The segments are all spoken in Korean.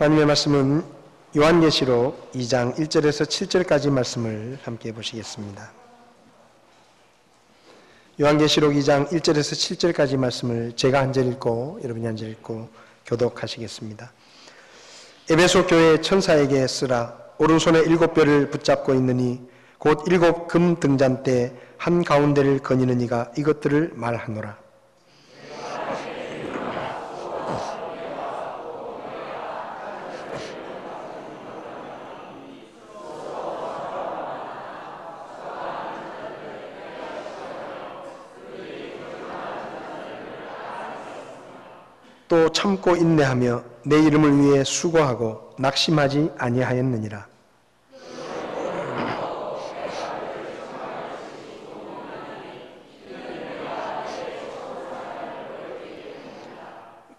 하나님의 말씀은 요한계시록 2장 1절에서 7절까지 말씀을 함께 보시겠습니다. 요한계시록 2장 1절에서 7절까지 말씀을 제가 한 절 읽고 여러분이 한 절 읽고 교독하시겠습니다. 에베소 교회 천사에게 쓰라. 오른손에 7뼈를 붙잡고 있느니 곧 7 금 등잔대 한 가운데를 거니는 이가 이것들을 말하노라. 또 참고 인내하며 내 이름을 위해 수고하고 낙심하지 아니하였느니라.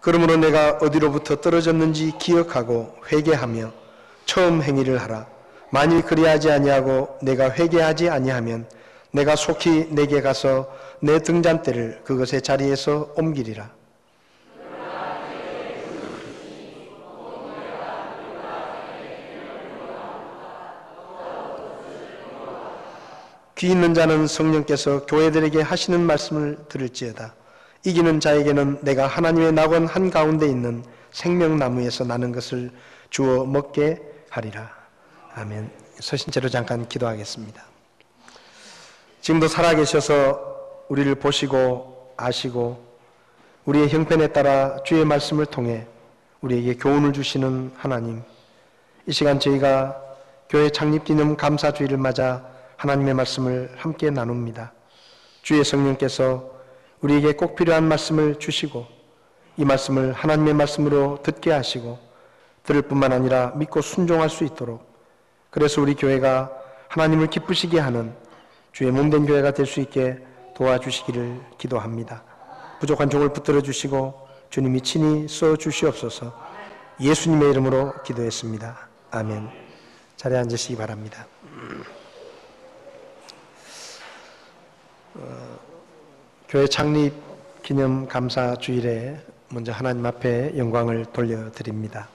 그러므로 내가 어디로부터 떨어졌는지 기억하고 회개하며 처음 행위를 하라. 만일 그리하지 아니하고 내가 회개하지 아니하면 내가 속히 내게 가서 내 등잔대를 그것의 자리에서 옮기리라. 귀 있는 자는 성령께서 교회들에게 하시는 말씀을 들을지어다. 이기는 자에게는 내가 하나님의 낙원 한가운데 있는 생명나무에서 나는 것을 주어 먹게 하리라. 아멘. 서신 채로 잠깐 기도하겠습니다. 지금도 살아계셔서 우리를 보시고 아시고 우리의 형편에 따라 주의 말씀을 통해 우리에게 교훈을 주시는 하나님, 이 시간 저희가 교회 창립기념 감사주일을 맞아 하나님의 말씀을 함께 나눕니다. 주의 성령께서 우리에게 꼭 필요한 말씀을 주시고 이 말씀을 하나님의 말씀으로 듣게 하시고 들을 뿐만 아니라 믿고 순종할 수 있도록, 그래서 우리 교회가 하나님을 기쁘시게 하는 주의 몸된 교회가 될 수 있게 도와주시기를 기도합니다. 부족한 종을 붙들어 주시고 주님이 친히 써주시옵소서. 예수님의 이름으로 기도했습니다. 아멘. 자리에 앉으시기 바랍니다. 교회 창립 기념 감사 주일에 먼저 하나님 앞에 영광을 돌려드립니다.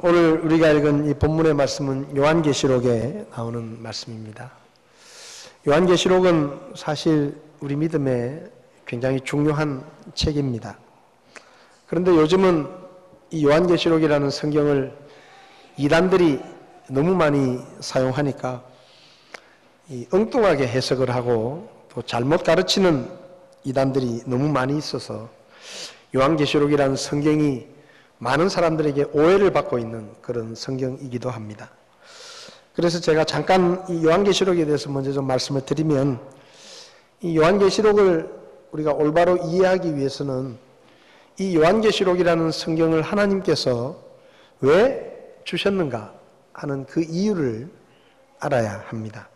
오늘 우리가 읽은 이 본문의 말씀은 요한계시록에 나오는 말씀입니다. 요한계시록은 사실 우리 믿음에 굉장히 중요한 책입니다. 그런데 요즘은 이 요한계시록이라는 성경을 이단들이 너무 많이 사용하니까 엉뚱하게 해석을 하고 또 잘못 가르치는 이단들이 너무 많이 있어서 요한계시록이라는 성경이 많은 사람들에게 오해를 받고 있는 그런 성경이기도 합니다. 그래서 제가 잠깐 이 요한계시록에 대해서 먼저 좀 말씀을 드리면, 이 요한계시록을 우리가 올바로 이해하기 위해서는 이 요한계시록이라는 성경을 하나님께서 왜 주셨는가 하는 그 이유를 알아야 합니다.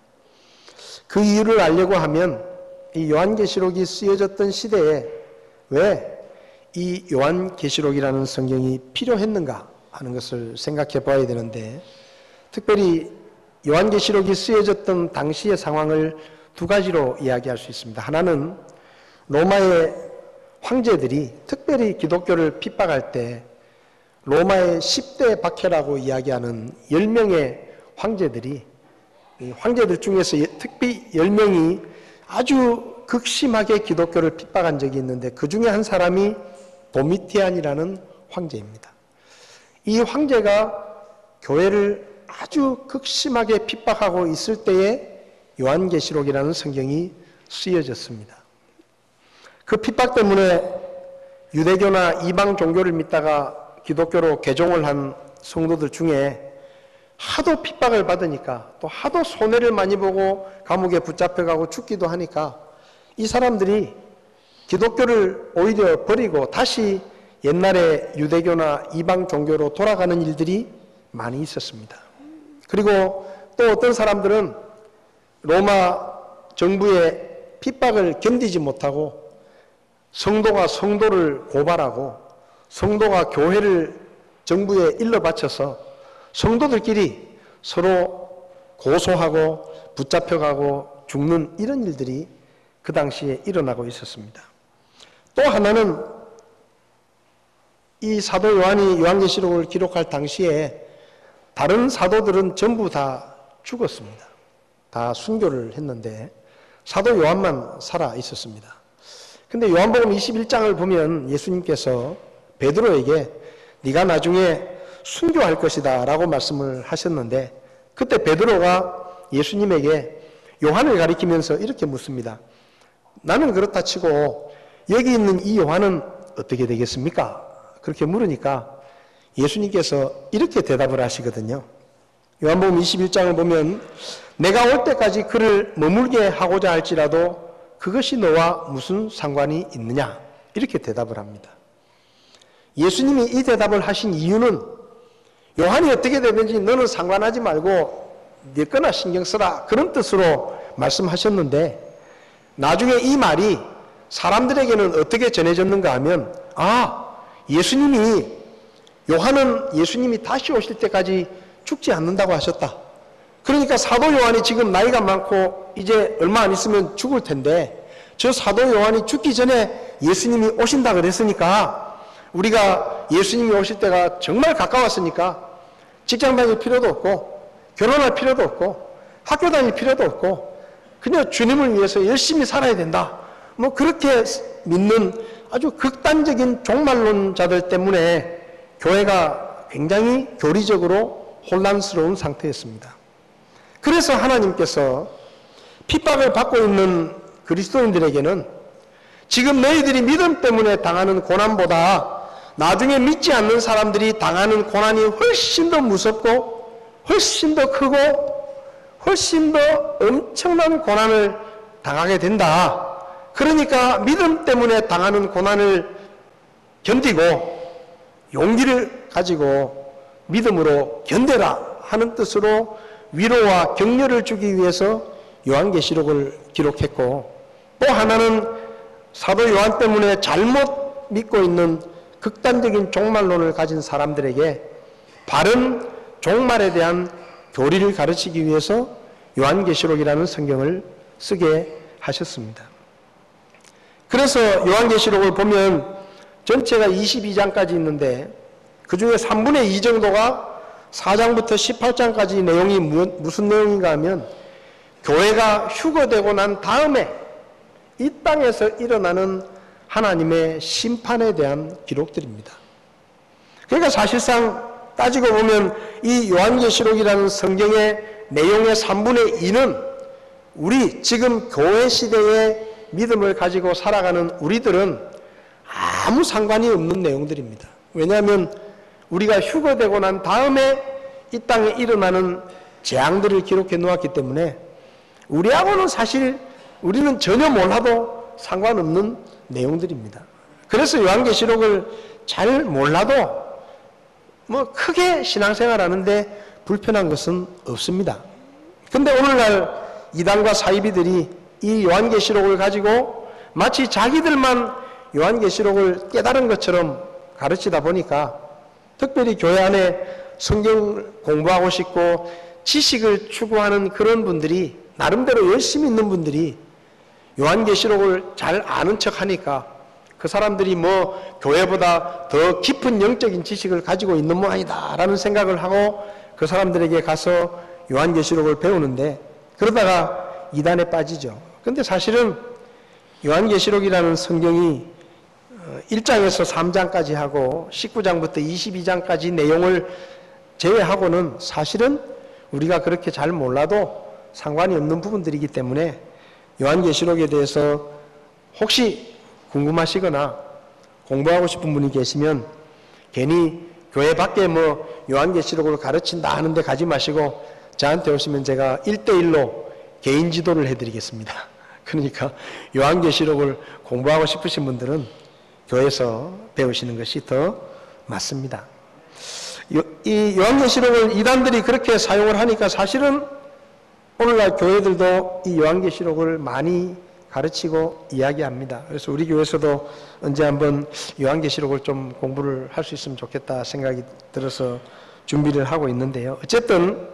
그 이유를 알려고 하면 이 요한계시록이 쓰여졌던 시대에 왜 이 요한계시록이라는 성경이 필요했는가 하는 것을 생각해 봐야 되는데, 특별히 요한계시록이 쓰여졌던 당시의 상황을 두 가지로 이야기할 수 있습니다. 하나는 로마의 황제들이 특별히 기독교를 핍박할 때 로마의 10대 박해라고 이야기하는 10명의 황제들이, 황제들 중에서 특히 10명이 아주 극심하게 기독교를 핍박한 적이 있는데 그 중에 한 사람이 도미티안이라는 황제입니다. 이 황제가 교회를 아주 극심하게 핍박하고 있을 때에 요한계시록이라는 성경이 쓰여졌습니다. 그 핍박 때문에 유대교나 이방 종교를 믿다가 기독교로 개종을 한 성도들 중에 하도 핍박을 받으니까, 또 하도 손해를 많이 보고 감옥에 붙잡혀가고 죽기도 하니까 이 사람들이 기독교를 오히려 버리고 다시 옛날에 유대교나 이방 종교로 돌아가는 일들이 많이 있었습니다. 그리고 또 어떤 사람들은 로마 정부의 핍박을 견디지 못하고 성도가 성도를 고발하고 성도가 교회를 정부에 일러 바쳐서 성도들끼리 서로 고소하고 붙잡혀가고 죽는 이런 일들이 그 당시에 일어나고 있었습니다. 또 하나는 이 사도 요한이 요한계시록을 기록할 당시에 다른 사도들은 전부 다 죽었습니다. 다 순교를 했는데 사도 요한만 살아 있었습니다. 근데 요한복음 21장을 보면 예수님께서 베드로에게 네가 나중에 순교할 것이다 라고 말씀을 하셨는데, 그때 베드로가 예수님에게 요한을 가리키면서 이렇게 묻습니다. 나는 그렇다 치고 여기 있는 이 요한은 어떻게 되겠습니까? 그렇게 물으니까 예수님께서 이렇게 대답을 하시거든요. 요한복음 21장을 보면 내가 올 때까지 그를 머물게 하고자 할지라도 그것이 너와 무슨 상관이 있느냐? 이렇게 대답을 합니다. 예수님이 이 대답을 하신 이유는 요한이 어떻게 되든지 너는 상관하지 말고 네 거나 신경 써라, 그런 뜻으로 말씀하셨는데, 나중에 이 말이 사람들에게는 어떻게 전해졌는가 하면, 요한은 예수님이 다시 오실 때까지 죽지 않는다고 하셨다. 그러니까 사도 요한이 지금 나이가 많고 이제 얼마 안 있으면 죽을 텐데, 저 사도 요한이 죽기 전에 예수님이 오신다 그랬으니까 우리가 예수님이 오실 때가 정말 가까웠으니까 직장 다닐 필요도 없고 결혼할 필요도 없고 학교 다닐 필요도 없고 그냥 주님을 위해서 열심히 살아야 된다, 뭐 그렇게 믿는 아주 극단적인 종말론자들 때문에 교회가 굉장히 교리적으로 혼란스러운 상태였습니다. 그래서 하나님께서 핍박을 받고 있는 그리스도인들에게는 지금 너희들이 믿음 때문에 당하는 고난보다 나중에 믿지 않는 사람들이 당하는 고난이 훨씬 더 무섭고 훨씬 더 크고 훨씬 더 엄청난 고난을 당하게 된다. 그러니까 믿음 때문에 당하는 고난을 견디고 용기를 가지고 믿음으로 견뎌라 하는 뜻으로 위로와 격려를 주기 위해서 요한계시록을 기록했고, 또 하나는 사도 요한 때문에 잘못 믿고 있는 극단적인 종말론을 가진 사람들에게 바른 종말에 대한 교리를 가르치기 위해서 요한계시록이라는 성경을 쓰게 하셨습니다. 그래서 요한계시록을 보면 전체가 22장까지 있는데 그 중에 3분의 2 정도가 4장부터 18장까지 내용이 무슨 내용인가 하면 교회가 휴거되고 난 다음에 이 땅에서 일어나는 하나님의 심판에 대한 기록들입니다. 그러니까 사실상 따지고 보면 이 요한계시록이라는 성경의 내용의 3분의 2는 우리 지금 교회 시대의 믿음을 가지고 살아가는 우리들은 아무 상관이 없는 내용들입니다. 왜냐하면 우리가 휴거되고 난 다음에 이 땅에 일어나는 재앙들을 기록해 놓았기 때문에 우리하고는 사실 우리는 전혀 몰라도 상관없는 내용들입니다. 그래서 요한계시록을 잘 몰라도 뭐 크게 신앙생활하는데 불편한 것은 없습니다. 근데 오늘날 이단과 사이비들이 이 요한계시록을 가지고 마치 자기들만 요한계시록을 깨달은 것처럼 가르치다 보니까 특별히 교회 안에 성경을 공부하고 싶고 지식을 추구하는 그런 분들이, 나름대로 열심히 있는 분들이 요한계시록을 잘 아는 척하니까 그 사람들이 뭐 교회보다 더 깊은 영적인 지식을 가지고 있는 모양이다 라는 생각을 하고 그 사람들에게 가서 요한계시록을 배우는데, 그러다가 이단에 빠지죠. 근데 사실은 요한계시록이라는 성경이 1장에서 3장까지 하고 19장부터 22장까지 내용을 제외하고는 사실은 우리가 그렇게 잘 몰라도 상관이 없는 부분들이기 때문에 요한계시록에 대해서 혹시 궁금하시거나 공부하고 싶은 분이 계시면 괜히 교회 밖에 뭐 요한계시록을 가르친다 하는데 가지 마시고 저한테 오시면 제가 1:1로 개인 지도를 해드리겠습니다. 그러니까 요한계시록을 공부하고 싶으신 분들은 교회에서 배우시는 것이 더 맞습니다. 이 요한계시록을 이단들이 그렇게 사용을 하니까 사실은 오늘날 교회들도 이 요한계시록을 많이 가르치고 이야기합니다. 그래서 우리 교회에서도 언제 한번 요한계시록을 좀 공부를 할 수 있으면 좋겠다 생각이 들어서 준비를 하고 있는데요. 어쨌든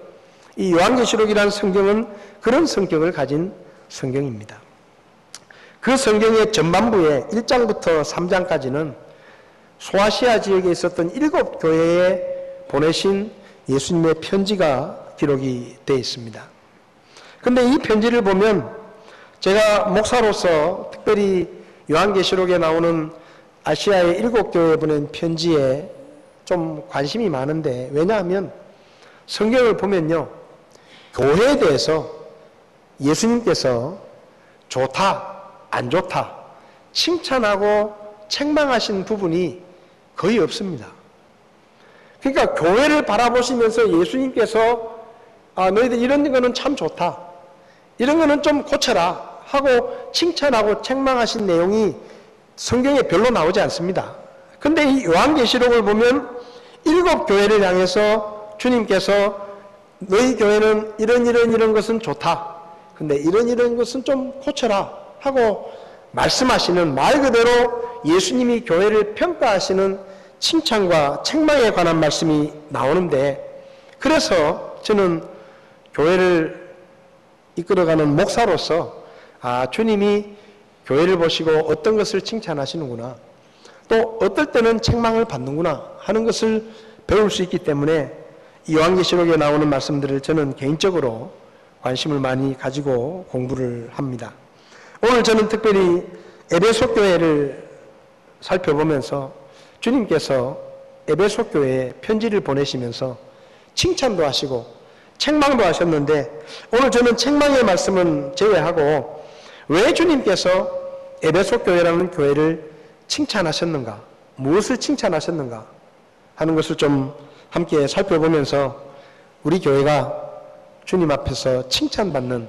이 요한계시록이라는 성경은 그런 성격을 가진 성경입니다. 그 성경의 전반부에 1장부터 3장까지는 소아시아 지역에 있었던 7 교회에 보내신 예수님의 편지가 기록이 되어 있습니다. 그런데 이 편지를 보면 제가 목사로서 특별히 요한계시록에 나오는 아시아의 7 교회에 보낸 편지에 좀 관심이 많은데, 왜냐하면 성경을 보면요, 교회에 대해서 예수님께서 좋다, 안 좋다, 칭찬하고 책망하신 부분이 거의 없습니다. 그러니까 교회를 바라보시면서 예수님께서 너희들 이런 거는 참 좋다, 이런 거는 좀 고쳐라 하고 칭찬하고 책망하신 내용이 성경에 별로 나오지 않습니다. 근데 이 요한계시록을 보면 7 교회를 향해서 주님께서 너희 교회는 이런 것은 좋다, 근데 이런 것은 좀 고쳐라 하고 말씀하시는, 말 그대로 예수님이 교회를 평가하시는 칭찬과 책망에 관한 말씀이 나오는데, 그래서 저는 교회를 이끌어가는 목사로서 주님이 교회를 보시고 어떤 것을 칭찬하시는구나, 또 어떨 때는 책망을 받는구나 하는 것을 배울 수 있기 때문에 이 요한계시록에 나오는 말씀들을 저는 개인적으로 관심을 많이 가지고 공부를 합니다. 오늘 저는 특별히 에베소 교회를 살펴보면서 주님께서 에베소 교회에 편지를 보내시면서 칭찬도 하시고 책망도 하셨는데, 오늘 저는 책망의 말씀은 제외하고 왜 주님께서 에베소 교회라는 교회를 칭찬하셨는가, 무엇을 칭찬하셨는가 하는 것을 좀 함께 살펴보면서 우리 교회가 주님 앞에서 칭찬받는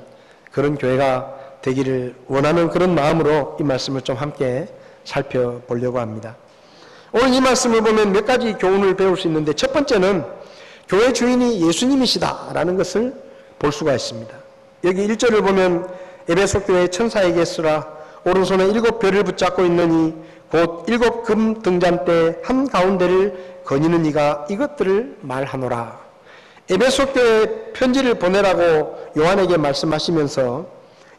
그런 교회가 되기를 원하는 그런 마음으로 이 말씀을 좀 함께 살펴보려고 합니다. 오늘 이 말씀을 보면 몇 가지 교훈을 배울 수 있는데, 첫 번째는 교회 주인이 예수님이시다라는 것을 볼 수가 있습니다. 여기 1절을 보면 에베소 교회 천사에게 쓰라, 오른손에 7 별을 붙잡고 있느니 곧 7 금 등잔대 한가운데를 거니는 이가 이것들을 말하노라. 에베소 교회에 편지를 보내라고 요한에게 말씀하시면서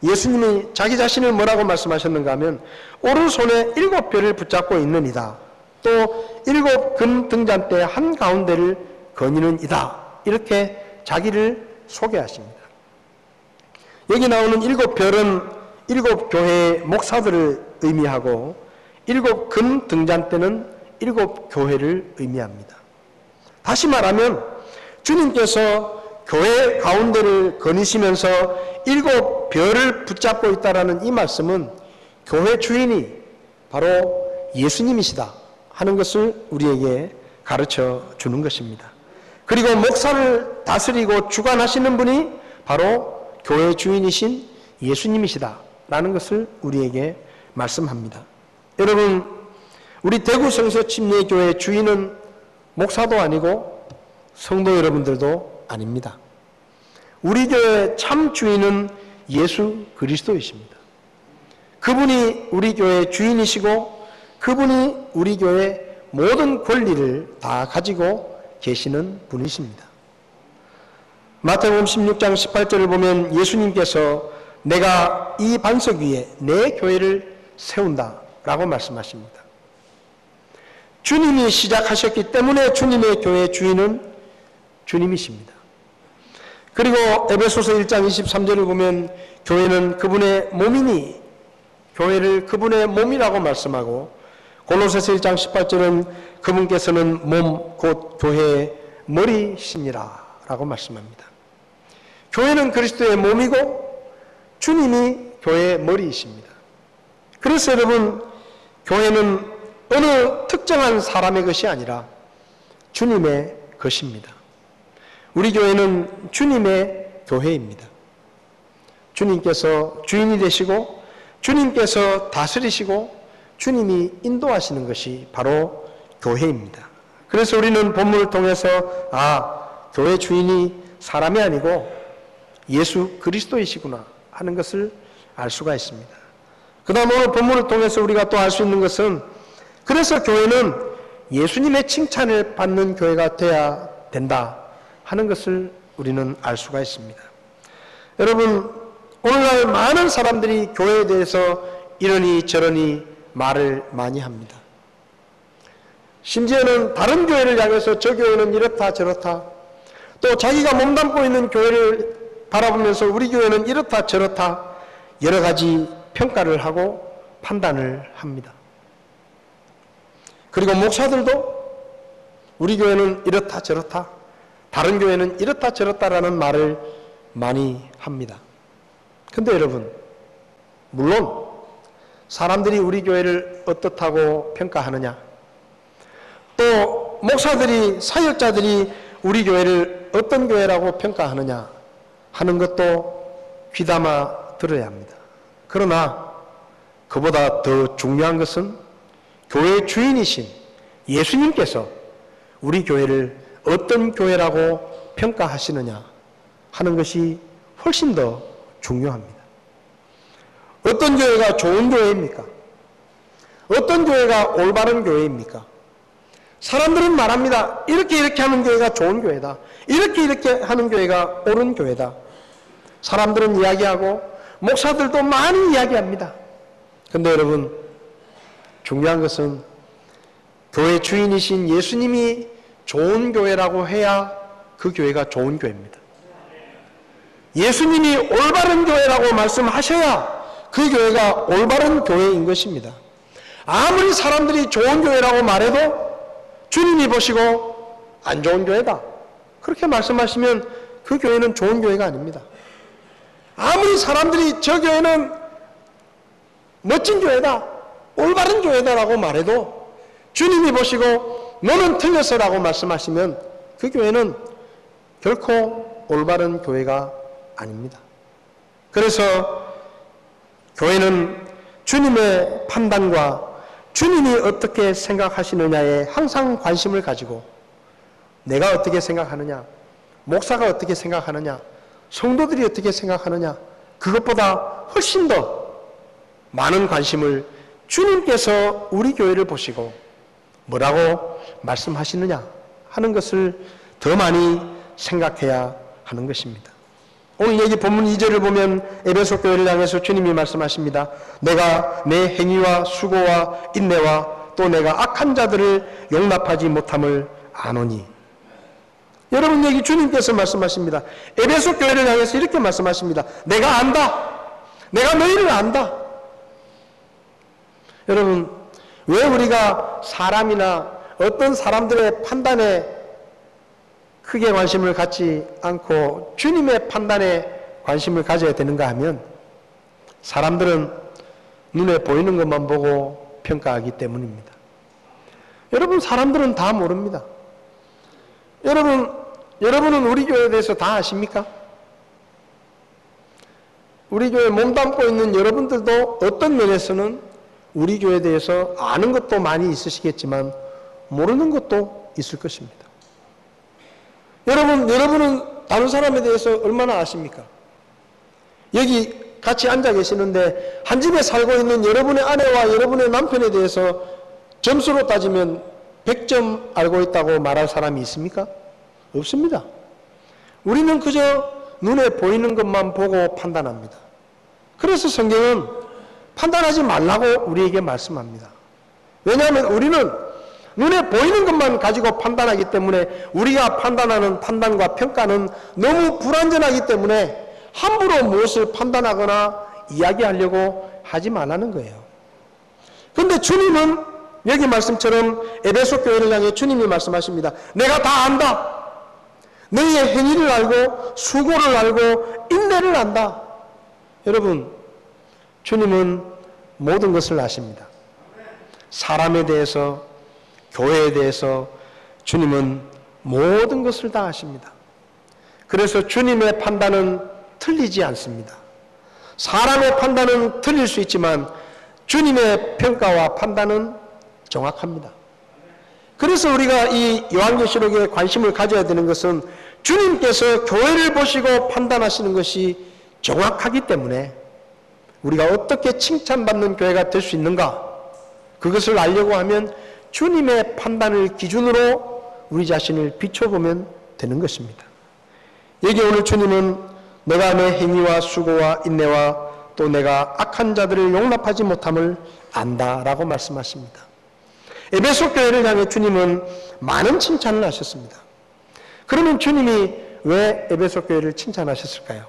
예수님이 자기 자신을 뭐라고 말씀하셨는가 하면 오른손에 7 별을 붙잡고 있는 이다, 또 7 금 등잔대 한가운데를 거니는 이다, 이렇게 자기를 소개하십니다. 여기 나오는 7 별은 7 교회의 목사들을 의미하고 7 금 등잔대는 7 교회를 의미합니다. 다시 말하면 주님께서 교회 가운데를 거니시면서 7 별을 붙잡고 있다라는 이 말씀은 교회 주인이 바로 예수님이시다 하는 것을 우리에게 가르쳐 주는 것입니다. 그리고 목사를 다스리고 주관하시는 분이 바로 교회 주인이신 예수님이시다 라는 것을 우리에게 말씀합니다. 여러분, 우리 대구 성서침례교회 주인은 목사도 아니고 성도 여러분들도 아닙니다. 우리 교회 참 주인은 예수 그리스도이십니다. 그분이 우리 교회 주인이시고 그분이 우리 교회 모든 권리를 다 가지고 계시는 분이십니다. 마태복음 16장 18절을 보면 예수님께서 내가 이 반석 위에 내 교회를 세운다 라고 말씀하십니다. 주님이 시작하셨기 때문에 주님의 교회 주인은 주님이십니다. 그리고 에베소서 1장 23절을 보면 교회는 그분의 몸이니 교회를 그분의 몸이라고 말씀하고, 골로새서 1장 18절은 그분께서는 몸 곧 교회의 머리시니라 라고 말씀합니다. 교회는 그리스도의 몸이고 주님이 교회의 머리이십니다. 그래서 여러분, 교회는 어느 특정한 사람의 것이 아니라 주님의 것입니다. 우리 교회는 주님의 교회입니다. 주님께서 주인이 되시고 주님께서 다스리시고 주님이 인도하시는 것이 바로 교회입니다. 그래서 우리는 본문을 통해서 교회 주인이 사람이 아니고 예수 그리스도이시구나 하는 것을 알 수가 있습니다. 그 다음 오늘 본문을 통해서 우리가 또 알 수 있는 것은, 그래서 교회는 예수님의 칭찬을 받는 교회가 되어야 된다 하는 것을 우리는 알 수가 있습니다. 여러분, 오늘날 많은 사람들이 교회에 대해서 이러니 저러니 말을 많이 합니다. 심지어는 다른 교회를 향해서 저 교회는 이렇다 저렇다, 또 자기가 몸담고 있는 교회를 바라보면서 우리 교회는 이렇다 저렇다 여러 가지 평가를 하고 판단을 합니다. 그리고 목사들도 우리 교회는 이렇다 저렇다, 다른 교회는 이렇다 저렇다라는 말을 많이 합니다. 근데 여러분, 물론 사람들이 우리 교회를 어떻다고 평가하느냐, 또 목사들이, 사역자들이 우리 교회를 어떤 교회라고 평가하느냐 하는 것도 귀담아 들어야 합니다. 그러나 그보다 더 중요한 것은 교회의 주인이신 예수님께서 우리 교회를 어떤 교회라고 평가하시느냐 하는 것이 훨씬 더 중요합니다. 어떤 교회가 좋은 교회입니까? 어떤 교회가 올바른 교회입니까? 사람들은 말합니다. 이렇게 하는 교회가 좋은 교회다. 이렇게 하는 교회가 옳은 교회다. 사람들은 이야기하고 목사들도 많이 이야기합니다. 근데 여러분, 중요한 것은 교회 주인이신 예수님이 좋은 교회라고 해야 그 교회가 좋은 교회입니다. 예수님이 올바른 교회라고 말씀하셔야 그 교회가 올바른 교회인 것입니다. 아무리 사람들이 좋은 교회라고 말해도 주님이 보시고 안 좋은 교회다, 그렇게 말씀하시면 그 교회는 좋은 교회가 아닙니다. 아무리 사람들이 저 교회는 멋진 교회다, 올바른 교회다라고 말해도 주님이 보시고 너는 틀렸어라고 말씀하시면 그 교회는 결코 올바른 교회가 아닙니다. 그래서 교회는 주님의 판단과 주님이 어떻게 생각하시느냐에 항상 관심을 가지고 내가 어떻게 생각하느냐, 목사가 어떻게 생각하느냐, 성도들이 어떻게 생각하느냐, 그것보다 훨씬 더 많은 관심을 주님께서 우리 교회를 보시고 뭐라고 말씀하시느냐 하는 것을 더 많이 생각해야 하는 것입니다. 오늘 여기 본문 2절을 보면 에베소 교회를 향해서 주님이 말씀하십니다. 내가 내 행위와 수고와 인내와 또 내가 악한 자들을 용납하지 못함을 아노니. 여러분, 여기 주님께서 말씀하십니다. 에베소 교회를 향해서 이렇게 말씀하십니다. 내가 안다. 내가 너희를 안다. 여러분, 왜 우리가 사람이나 어떤 사람들의 판단에 크게 관심을 갖지 않고 주님의 판단에 관심을 가져야 되는가 하면, 사람들은 눈에 보이는 것만 보고 평가하기 때문입니다. 여러분, 사람들은 다 모릅니다. 여러분은 우리 교회에 대해서 다 아십니까? 우리 교회에 몸담고 있는 여러분들도 어떤 면에서는 우리 교회에 대해서 아는 것도 많이 있으시겠지만 모르는 것도 있을 것입니다. 여러분은 다른 사람에 대해서 얼마나 아십니까? 여기 같이 앉아 계시는데 한 집에 살고 있는 여러분의 아내와 여러분의 남편에 대해서 점수로 따지면 100점 알고 있다고 말할 사람이 있습니까? 없습니다. 우리는 그저 눈에 보이는 것만 보고 판단합니다. 그래서 성경은 판단하지 말라고 우리에게 말씀합니다. 왜냐하면 우리는 눈에 보이는 것만 가지고 판단하기 때문에 우리가 판단하는 판단과 평가는 너무 불완전하기 때문에 함부로 무엇을 판단하거나 이야기하려고 하지 말라는 거예요. 그런데 주님은 여기 말씀처럼 에베소 교회를 향해 주님이 말씀하십니다. 내가 다 안다. 너희의 행위를 알고 수고를 알고 인내를 안다. 여러분, 주님은 모든 것을 아십니다. 사람에 대해서, 교회에 대해서 주님은 모든 것을 다 아십니다. 그래서 주님의 판단은 틀리지 않습니다. 사람의 판단은 틀릴 수 있지만 주님의 평가와 판단은 정확합니다. 그래서 우리가 이 요한계시록에 관심을 가져야 되는 것은 주님께서 교회를 보시고 판단하시는 것이 정확하기 때문에 우리가 어떻게 칭찬받는 교회가 될 수 있는가, 그것을 알려고 하면 주님의 판단을 기준으로 우리 자신을 비춰보면 되는 것입니다. 여기 오늘 주님은 내가 내 행위와 수고와 인내와 또 내가 악한 자들을 용납하지 못함을 안다라고 말씀하십니다. 에베소 교회를 향해 주님은 많은 칭찬을 하셨습니다. 그러면 주님이 왜 에베소 교회를 칭찬하셨을까요?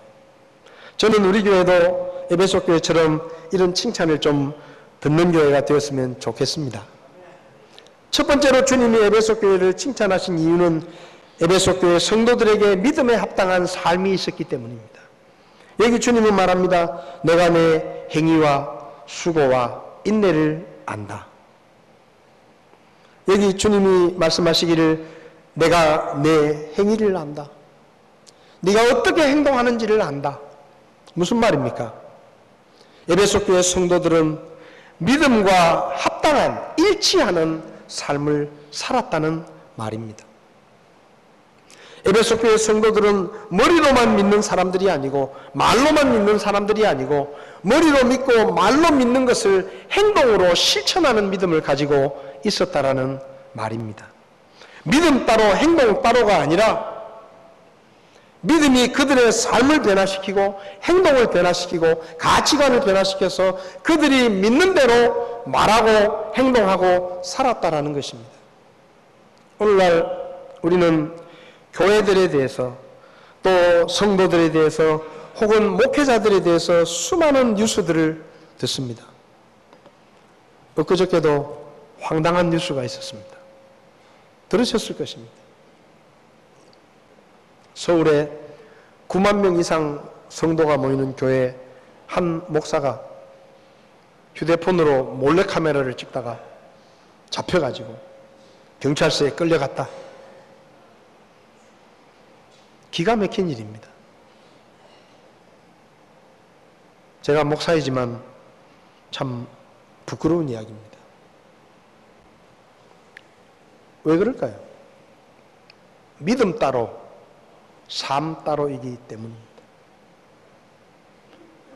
저는 우리 교회도 에베소 교회처럼 이런 칭찬을 좀 듣는 교회가 되었으면 좋겠습니다. 첫 번째로 주님이 에베소 교회를 칭찬하신 이유는 에베소 교회 성도들에게 믿음에 합당한 삶이 있었기 때문입니다. 여기 주님은 말합니다. 내가 내 행위와 수고와 인내를 안다. 여기 주님이 말씀하시기를 내가 내 행위를 안다. 네가 어떻게 행동하는지를 안다. 무슨 말입니까? 에베소 교회 성도들은 믿음과 합당한 일치하는 삶을 살았다는 말입니다. 에베소 교회 성도들은 머리로만 믿는 사람들이 아니고 말로만 믿는 사람들이 아니고 머리로 믿고 말로 믿는 것을 행동으로 실천하는 믿음을 가지고 있었다라는 말입니다. 믿음 따로 행동 따로가 아니라 믿음이 그들의 삶을 변화시키고 행동을 변화시키고 가치관을 변화시켜서 그들이 믿는 대로 말하고 행동하고 살았다라는 것입니다. 오늘날 우리는 교회들에 대해서 또 성도들에 대해서 혹은 목회자들에 대해서 수많은 뉴스들을 듣습니다. 엊그저께도 황당한 뉴스가 있었습니다. 들으셨을 것입니다. 서울에 9만 명 이상 성도가 모이는 교회 한 목사가 휴대폰으로 몰래카메라를 찍다가 잡혀가지고 경찰서에 끌려갔다. 기가 막힌 일입니다. 제가 목사이지만 참 부끄러운 이야기입니다. 왜 그럴까요? 믿음 따로 삶 따로이기 때문입니다.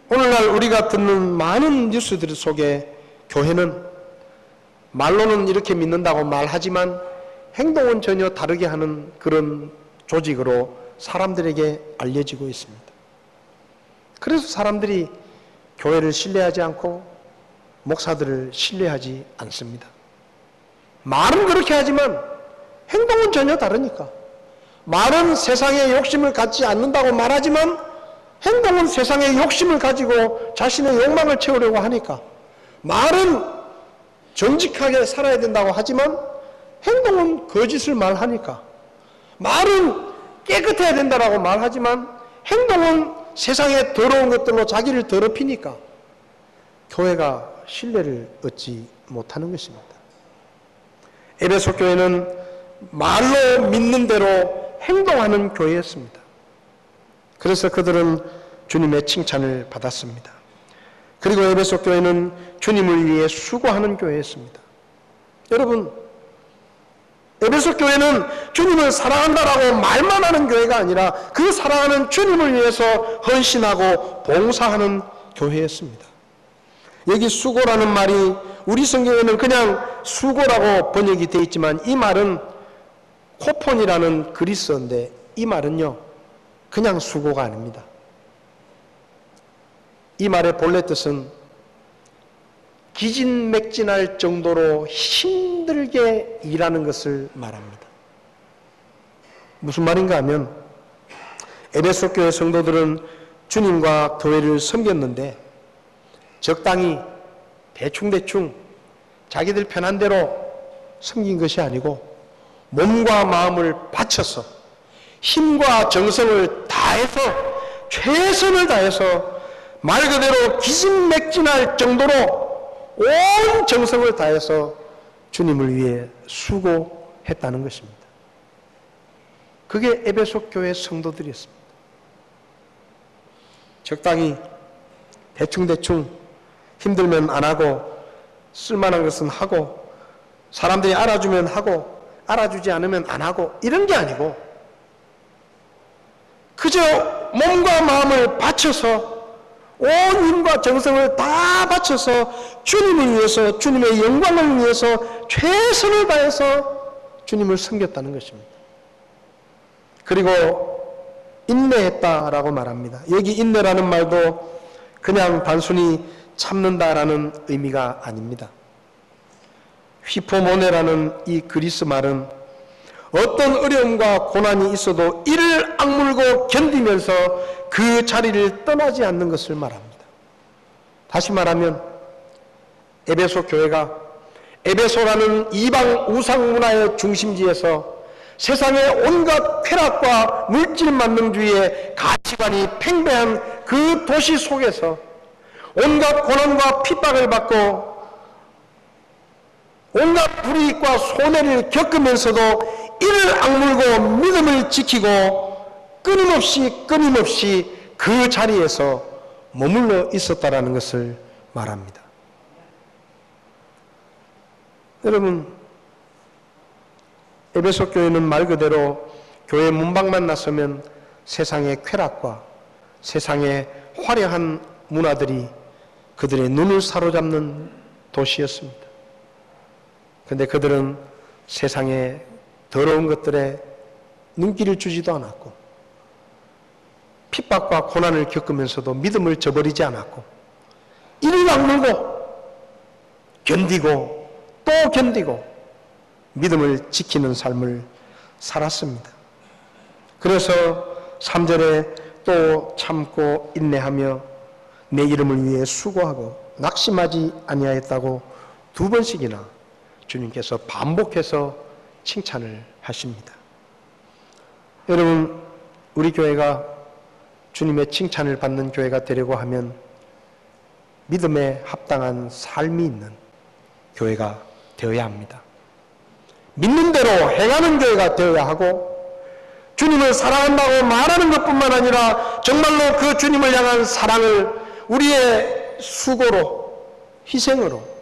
오늘날 우리가 듣는 많은 뉴스들 속에 교회는 말로는 이렇게 믿는다고 말하지만 행동은 전혀 다르게 하는 그런 조직으로 사람들에게 알려지고 있습니다. 그래서 사람들이 교회를 신뢰하지 않고 목사들을 신뢰하지 않습니다. 말은 그렇게 하지만 행동은 전혀 다르니까. 말은 세상의 욕심을 갖지 않는다고 말하지만 행동은 세상의 욕심을 가지고 자신의 욕망을 채우려고 하니까. 말은 정직하게 살아야 된다고 하지만 행동은 거짓을 말하니까. 말은 깨끗해야 된다고 말하지만 행동은 세상의 더러운 것들로 자기를 더럽히니까 교회가 신뢰를 얻지 못하는 것입니다. 에베소 교회는 말로 믿는 대로 행동하는 교회였습니다. 그래서 그들은 주님의 칭찬을 받았습니다. 그리고 에베소 교회는 주님을 위해 수고하는 교회였습니다. 여러분, 에베소 교회는 주님을 사랑한다라고 말만 하는 교회가 아니라 그 사랑하는 주님을 위해서 헌신하고 봉사하는 교회였습니다. 여기 수고라는 말이 우리 성경에는 그냥 수고라고 번역이 되어 있지만 이 말은 코폰이라는 그리스어인데 이 말은요 그냥 수고가 아닙니다. 이 말의 본래 뜻은 기진맥진할 정도로 힘들게 일하는 것을 말합니다. 무슨 말인가 하면 에베소 교회 성도들은 주님과 교회를 섬겼는데 적당히 대충대충 자기들 편한 대로 섬긴 것이 아니고 몸과 마음을 바쳐서 힘과 정성을 다해서 최선을 다해서 말 그대로 기진맥진할 정도로 온 정성을 다해서 주님을 위해 수고했다는 것입니다. 그게 에베소 교회 성도들이었습니다. 적당히 대충대충 힘들면 안 하고 쓸만한 것은 하고 사람들이 알아주면 하고 알아주지 않으면 안 하고 이런 게 아니고 그저 몸과 마음을 바쳐서 온 힘과 정성을 다 바쳐서 주님을 위해서 주님의 영광을 위해서 최선을 다해서 주님을 섬겼다는 것입니다. 그리고 인내했다라고 말합니다. 여기 인내라는 말도 그냥 단순히 참는다라는 의미가 아닙니다. 휘포모네라는 이 그리스 말은 어떤 어려움과 고난이 있어도 이를 악물고 견디면서 그 자리를 떠나지 않는 것을 말합니다. 다시 말하면 에베소 교회가 에베소라는 이방 우상 문화의 중심지에서 세상의 온갖 쾌락과 물질 만능주의의 가치관이 팽배한 그 도시 속에서 온갖 고난과 핍박을 받고 온갖 불이익과 손해를 겪으면서도 이를 악물고 믿음을 지키고 끊임없이 그 자리에서 머물러 있었다라는 것을 말합니다. 여러분, 에베소 교회는 말 그대로 교회 문밖만 나서면 세상의 쾌락과 세상의 화려한 문화들이 그들의 눈을 사로잡는 도시였습니다. 그런데 그들은 세상의 더러운 것들에 눈길을 주지도 않았고 핍박과 고난을 겪으면서도 믿음을 저버리지 않았고 이를 악물고 견디고 또 견디고 믿음을 지키는 삶을 살았습니다. 그래서 3절에 또 참고 인내하며 내 이름을 위해 수고하고 낙심하지 아니하였다고 2번씩이나 주님께서 반복해서 칭찬을 하십니다. 여러분, 우리 교회가 주님의 칭찬을 받는 교회가 되려고 하면 믿음에 합당한 삶이 있는 교회가 되어야 합니다. 믿는 대로 행하는 교회가 되어야 하고 주님을 사랑한다고 말하는 것뿐만 아니라 정말로 그 주님을 향한 사랑을 우리의 수고로, 희생으로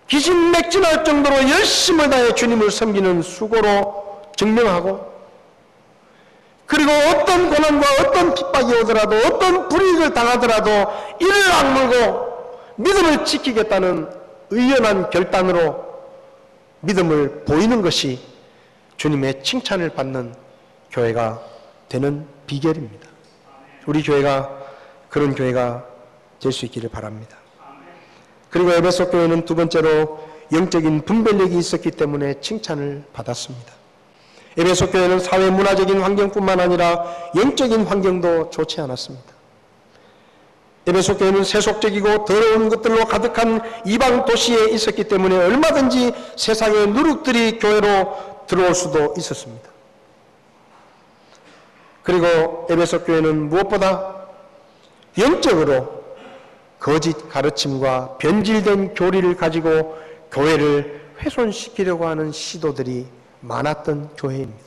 기진맥진할 정도로 열심을 다해 주님을 섬기는 수고로 증명하고, 그리고 어떤 고난과 어떤 핍박이 오더라도 어떤 불이익을 당하더라도 이를 악물고 믿음을 지키겠다는 의연한 결단으로 믿음을 보이는 것이 주님의 칭찬을 받는 교회가 되는 비결입니다. 우리 교회가 그런 교회가 될 수 있기를 바랍니다. 그리고 에베소 교회는 2번째로 영적인 분별력이 있었기 때문에 칭찬을 받았습니다. 에베소 교회는 사회 문화적인 환경뿐만 아니라 영적인 환경도 좋지 않았습니다. 에베소 교회는 세속적이고 더러운 것들로 가득한 이방 도시에 있었기 때문에 얼마든지 세상의 누룩들이 교회로 들어올 수도 있었습니다. 그리고 에베소 교회는 무엇보다 영적으로 거짓 가르침과 변질된 교리를 가지고 교회를 훼손시키려고 하는 시도들이 많았던 교회입니다.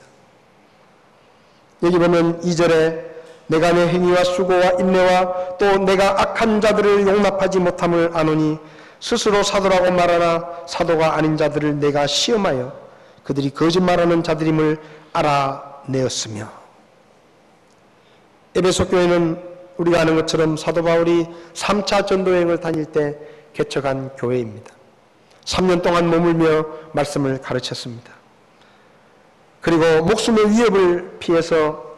여기 보면 2절에 내가 내 행위와 수고와 인내와 또 내가 악한 자들을 용납하지 못함을 아노니 스스로 사도라고 말하나 사도가 아닌 자들을 내가 시험하여 그들이 거짓말하는 자들임을 알아내었으며. 에베소 교회는 우리가 아는 것처럼 사도 바울이 3차 전도여행을 다닐 때 개척한 교회입니다. 3년 동안 머물며 말씀을 가르쳤습니다. 그리고 목숨의 위협을 피해서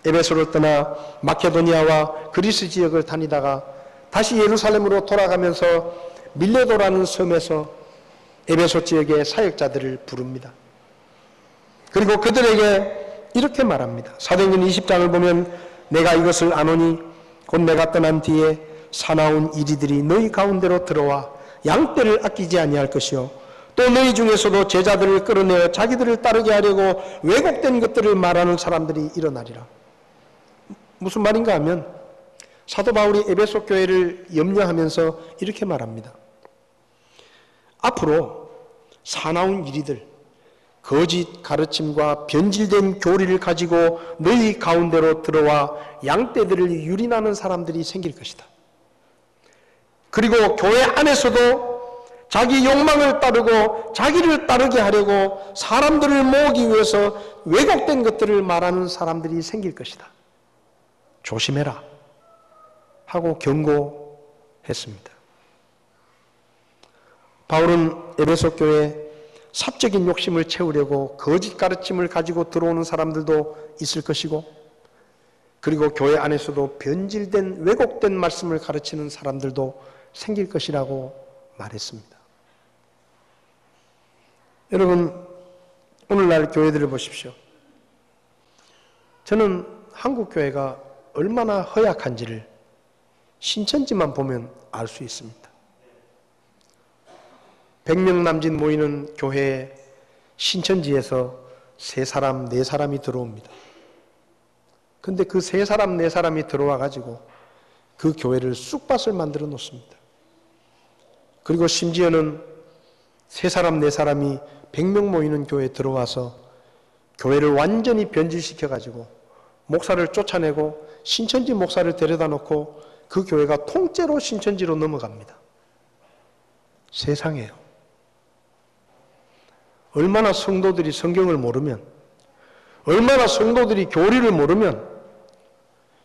에베소를 떠나 마케도니아와 그리스 지역을 다니다가 다시 예루살렘으로 돌아가면서 밀레도라는 섬에서 에베소 지역의 사역자들을 부릅니다. 그리고 그들에게 이렇게 말합니다. 사도행전 20장을 보면 내가 이것을 아노니 곧 내가 떠난 뒤에 사나운 이리들이 너희 가운데로 들어와 양떼를 아끼지 아니할 것이요 또 너희 중에서도 제자들을 끌어내어 자기들을 따르게 하려고 왜곡된 것들을 말하는 사람들이 일어나리라. 무슨 말인가 하면 사도 바울이 에베소 교회를 염려하면서 이렇게 말합니다. 앞으로 사나운 이리들, 거짓 가르침과 변질된 교리를 가지고 너희 가운데로 들어와 양떼들을 유린하는 사람들이 생길 것이다. 그리고 교회 안에서도 자기 욕망을 따르고 자기를 따르게 하려고 사람들을 모으기 위해서 왜곡된 것들을 말하는 사람들이 생길 것이다. 조심해라 하고 경고했습니다. 바울은 에베소 교회에 사적인 욕심을 채우려고 거짓 가르침을 가지고 들어오는 사람들도 있을 것이고, 그리고 교회 안에서도 변질된 왜곡된 말씀을 가르치는 사람들도 생길 것이라고 말했습니다. 여러분, 오늘날 교회들을 보십시오. 저는 한국 교회가 얼마나 허약한지를 신천지만 보면 알 수 있습니다. 100명 남짓 모이는 교회에 신천지에서 3사람, 4사람이 들어옵니다. 근데 그 3사람, 4사람이 들어와 가지고 그 교회를 쑥밭을 만들어 놓습니다. 그리고 심지어는 3사람, 4사람이 100명 모이는 교회에 들어와서 교회를 완전히 변질시켜 가지고 목사를 쫓아내고 신천지 목사를 데려다 놓고 그 교회가 통째로 신천지로 넘어갑니다. 세상에요. 얼마나 성도들이 성경을 모르면, 얼마나 성도들이 교리를 모르면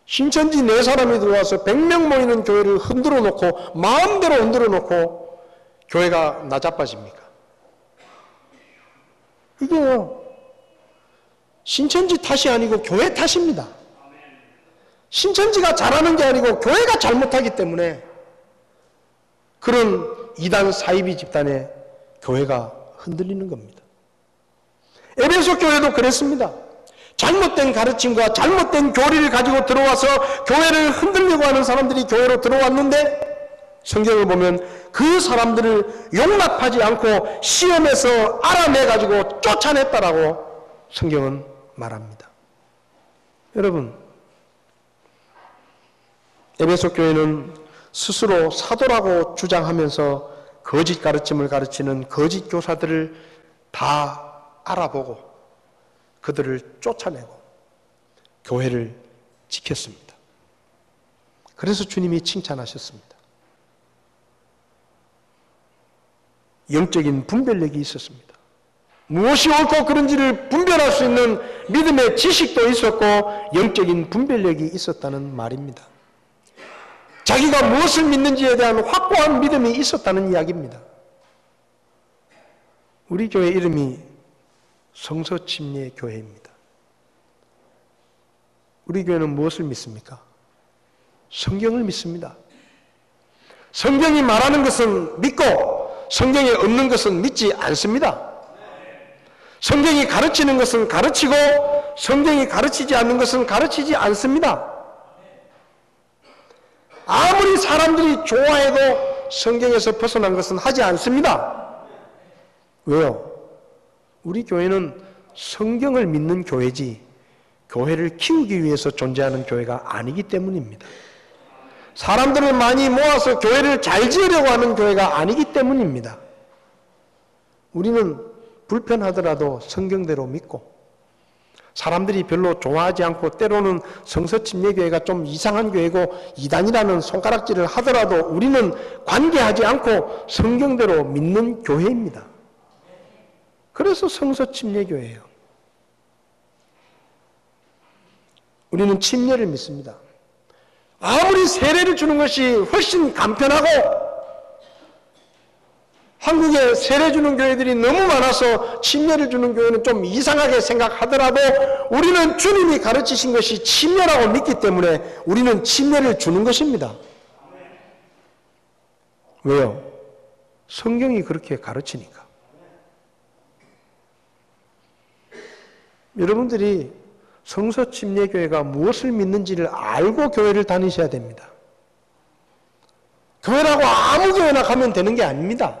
신천지 4사람이 들어와서 100명 모이는 교회를 흔들어 놓고 마음대로 흔들어 놓고 교회가 나자빠집니까? 이게요, 신천지 탓이 아니고 교회 탓입니다. 신천지가 잘하는 게 아니고 교회가 잘못하기 때문에 그런 이단 사이비 집단의 교회가 흔들리는 겁니다. 에베소 교회도 그랬습니다. 잘못된 가르침과 잘못된 교리를 가지고 들어와서 교회를 흔들려고 하는 사람들이 교회로 들어왔는데 성경을 보면 그 사람들을 용납하지 않고 시험에서 알아내가지고 쫓아냈다라고 성경은 말합니다. 여러분, 에베소 교회는 스스로 사도라고 주장하면서 거짓 가르침을 가르치는 거짓 교사들을 다 알아보고 그들을 쫓아내고 교회를 지켰습니다. 그래서 주님이 칭찬하셨습니다. 영적인 분별력이 있었습니다. 무엇이 옳고 그른지를 분별할 수 있는 믿음의 지식도 있었고 영적인 분별력이 있었다는 말입니다. 자기가 무엇을 믿는지에 대한 확고한 믿음이 있었다는 이야기입니다. 우리 교회 이름이 성서침례교회입니다. 우리 교회는 무엇을 믿습니까? 성경을 믿습니다. 성경이 말하는 것은 믿고 성경에 없는 것은 믿지 않습니다. 성경이 가르치는 것은 가르치고 성경이 가르치지 않는 것은 가르치지 않습니다. 아무리 사람들이 좋아해도 성경에서 벗어난 것은 하지 않습니다. 왜요? 우리 교회는 성경을 믿는 교회지 교회를 키우기 위해서 존재하는 교회가 아니기 때문입니다. 사람들을 많이 모아서 교회를 잘 지으려고 하는 교회가 아니기 때문입니다. 우리는 불편하더라도 성경대로 믿고 사람들이 별로 좋아하지 않고 때로는 성서침례교회가 좀 이상한 교회고 이단이라는 손가락질을 하더라도 우리는 관계하지 않고 성경대로 믿는 교회입니다. 그래서 성서침례교회예요. 우리는 침례를 믿습니다. 아무리 세례를 주는 것이 훨씬 간편하고 한국에 세례 주는 교회들이 너무 많아서 침례를 주는 교회는 좀 이상하게 생각하더라도 우리는 주님이 가르치신 것이 침례라고 믿기 때문에 우리는 침례를 주는 것입니다. 왜요? 성경이 그렇게 가르치니까. 여러분들이 성서침례교회가 무엇을 믿는지를 알고 교회를 다니셔야 됩니다. 교회라고 아무 교회나 가면 되는 게 아닙니다.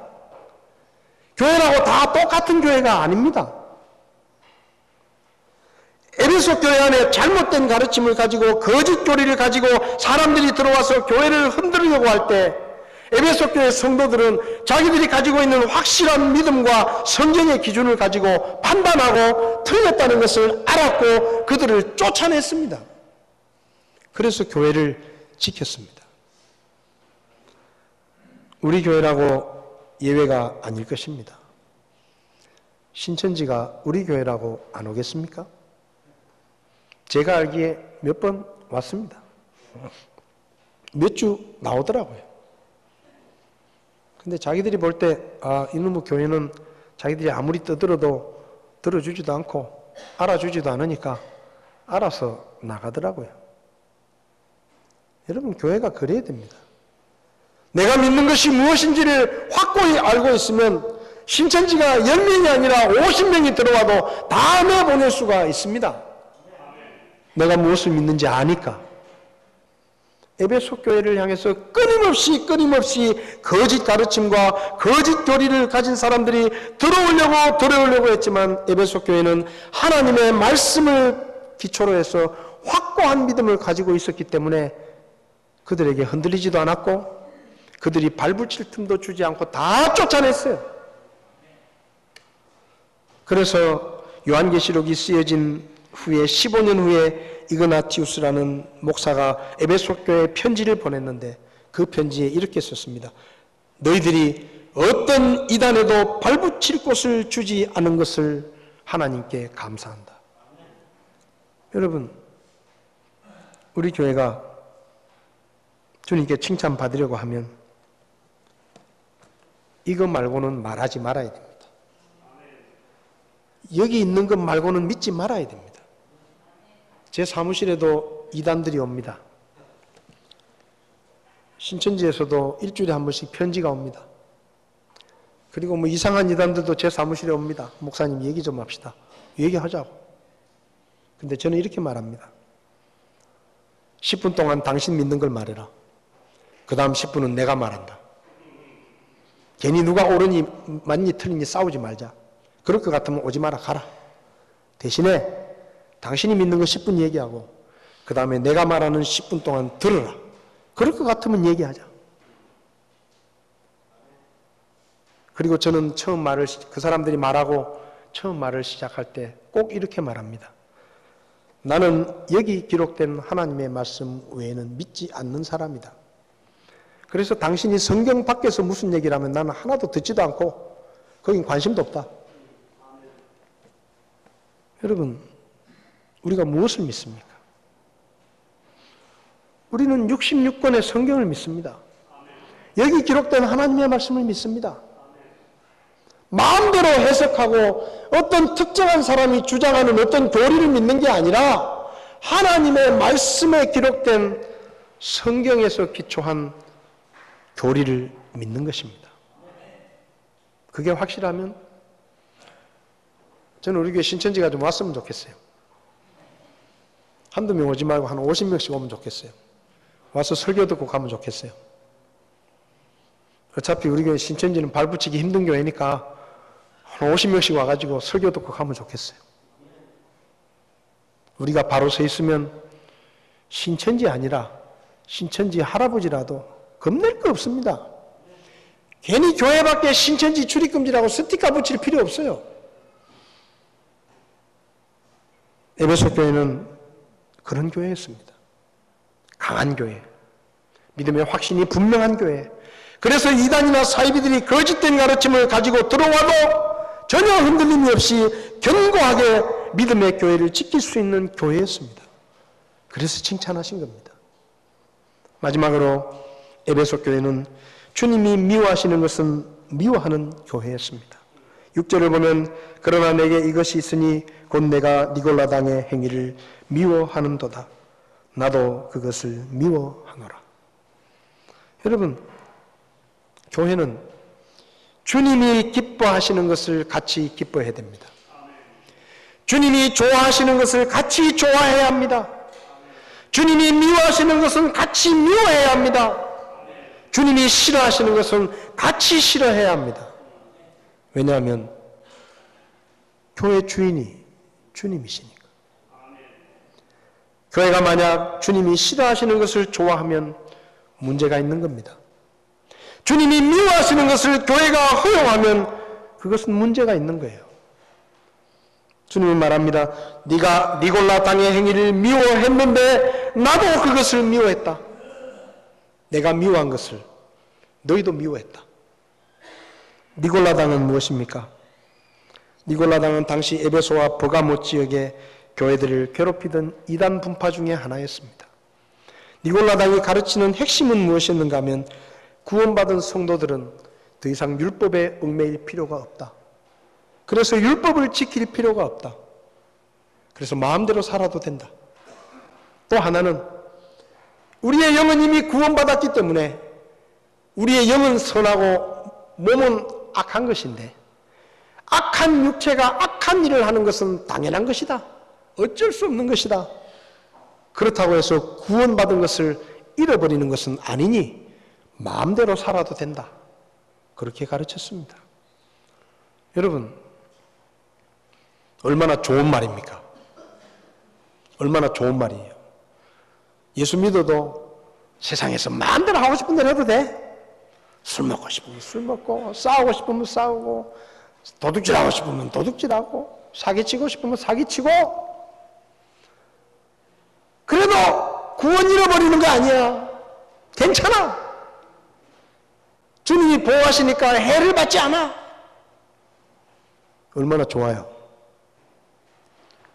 교회라고 다 똑같은 교회가 아닙니다. 에베소 교회 안에 잘못된 가르침을 가지고 거짓 교리를 가지고 사람들이 들어와서 교회를 흔들려고 할 때 에베소 교회 성도들은 자기들이 가지고 있는 확실한 믿음과 성경의 기준을 가지고 판단하고 틀렸다는 것을 알았고 그들을 쫓아냈습니다. 그래서 교회를 지켰습니다. 우리 교회라고 예외가 아닐 것입니다. 신천지가 우리 교회라고 안 오겠습니까? 제가 알기에 몇 번 왔습니다. 몇 주 나오더라고요. 근데 자기들이 볼 때, 이놈의 교회는 자기들이 아무리 떠들어도 들어주지도 않고 알아주지도 않으니까 알아서 나가더라고요. 여러분, 교회가 그래야 됩니다. 내가 믿는 것이 무엇인지를 확고히 알고 있으면 신천지가 10명이 아니라 50명이 들어와도 다 내보낼 수가 있습니다. 내가 무엇을 믿는지 아니까. 에베소 교회를 향해서 끊임없이 거짓 가르침과 거짓 교리를 가진 사람들이 들어오려고 했지만 에베소 교회는 하나님의 말씀을 기초로 해서 확고한 믿음을 가지고 있었기 때문에 그들에게 흔들리지도 않았고 그들이 발붙일 틈도 주지 않고 다 쫓아냈어요. 그래서 요한계시록이 쓰여진 후에 15년 후에 이그나티우스라는 목사가 에베소 교회에 편지를 보냈는데 그 편지에 이렇게 썼습니다. 너희들이 어떤 이단에도 발붙일 곳을 주지 않은 것을 하나님께 감사한다. 여러분, 우리 교회가 주님께 칭찬받으려고 하면 이거 말고는 말하지 말아야 됩니다. 여기 있는 것 말고는 믿지 말아야 됩니다. 제 사무실에도 이단들이 옵니다. 신천지에서도 일주일에 한 번씩 편지가 옵니다. 그리고 뭐 이상한 이단들도 제 사무실에 옵니다. 목사님 얘기 좀 합시다. 얘기하자고. 근데 저는 이렇게 말합니다. 10분 동안 당신 믿는 걸 말해라. 그 다음 10분은 내가 말한다. 괜히 누가 옳으니 맞니 틀리니 싸우지 말자. 그럴 것 같으면 오지 마라, 가라. 대신에 당신이 믿는 거 10분 얘기하고 그 다음에 내가 말하는 10분 동안 들으라. 그럴 것 같으면 얘기하자. 그리고 저는 그 사람들이 말하고 처음 말을 시작할 때 꼭 이렇게 말합니다. 나는 여기 기록된 하나님의 말씀 외에는 믿지 않는 사람이다. 그래서 당신이 성경 밖에서 무슨 얘기를 하면 나는 하나도 듣지도 않고 거긴 관심도 없다. 여러분, 우리가 무엇을 믿습니까? 우리는 66권의 성경을 믿습니다. 여기 기록된 하나님의 말씀을 믿습니다. 마음대로 해석하고 어떤 특정한 사람이 주장하는 어떤 교리를 믿는 게 아니라 하나님의 말씀에 기록된 성경에서 기초한 교리를 믿는 것입니다. 그게 확실하면 저는 우리 교회 신천지가 좀 왔으면 좋겠어요. 한두 명 오지 말고 한 50명씩 오면 좋겠어요. 와서 설교 듣고 가면 좋겠어요. 어차피 우리 교회 신천지는 발붙이기 힘든 교회니까 한 50명씩 와가지고 설교 듣고 가면 좋겠어요. 우리가 바로 서 있으면 신천지 아니라 신천지 할아버지라도 겁낼 거 없습니다. 괜히 교회 밖에 신천지 출입금지라고 스티커 붙일 필요 없어요. 에베소 교회는 그런 교회였습니다. 강한 교회, 믿음의 확신이 분명한 교회. 그래서 이단이나 사이비들이 거짓된 가르침을 가지고 들어와도 전혀 흔들림이 없이 견고하게 믿음의 교회를 지킬 수 있는 교회였습니다. 그래서 칭찬하신 겁니다. 마지막으로 에베소 교회는 주님이 미워하시는 것은 미워하는 교회였습니다. 6절을 보면 그러나 내게 이것이 있으니 곧 내가 니골라당의 행위를 미워하는도다. 나도 그것을 미워하노라. 여러분, 교회는 주님이 기뻐하시는 것을 같이 기뻐해야 됩니다. 주님이 좋아하시는 것을 같이 좋아해야 합니다. 주님이 미워하시는 것은 같이 미워해야 합니다. 주님이 싫어하시는 것은 같이 싫어해야 합니다. 왜냐하면 교회 주인이 주님이시니까. 교회가 만약 주님이 싫어하시는 것을 좋아하면 문제가 있는 겁니다. 주님이 미워하시는 것을 교회가 허용하면 그것은 문제가 있는 거예요. 주님은 말합니다. 네가 니골라 당의 행위를 미워했는데 나도 그것을 미워했다. 내가 미워한 것을 너희도 미워했다. 니골라 당은 무엇입니까? 니골라 당은 당시 에베소와 버가모 지역의 교회들을 괴롭히던 이단 분파 중에 하나였습니다. 니골라 당이 가르치는 핵심은 무엇이었는가 하면 구원받은 성도들은 더 이상 율법에 얽매일 필요가 없다. 그래서 율법을 지킬 필요가 없다. 그래서 마음대로 살아도 된다. 또 하나는 우리의 영은 이미 구원받았기 때문에 우리의 영은 선하고 몸은 악한 것인데 악한 육체가 악한 일을 하는 것은 당연한 것이다. 어쩔 수 없는 것이다. 그렇다고 해서 구원받은 것을 잃어버리는 것은 아니니 마음대로 살아도 된다. 그렇게 가르쳤습니다. 여러분, 얼마나 좋은 말입니까? 얼마나 좋은 말이에요. 예수 믿어도 세상에서 마음대로 하고 싶은 대로 해도 돼. 술 먹고 싶으면 술 먹고, 싸우고 싶으면 싸우고, 도둑질하고 싶으면 도둑질하고, 사기치고 싶으면 사기치고. 그래도 구원 잃어버리는 거 아니야. 괜찮아. 주님이 보호하시니까 해를 받지 않아. 얼마나 좋아요.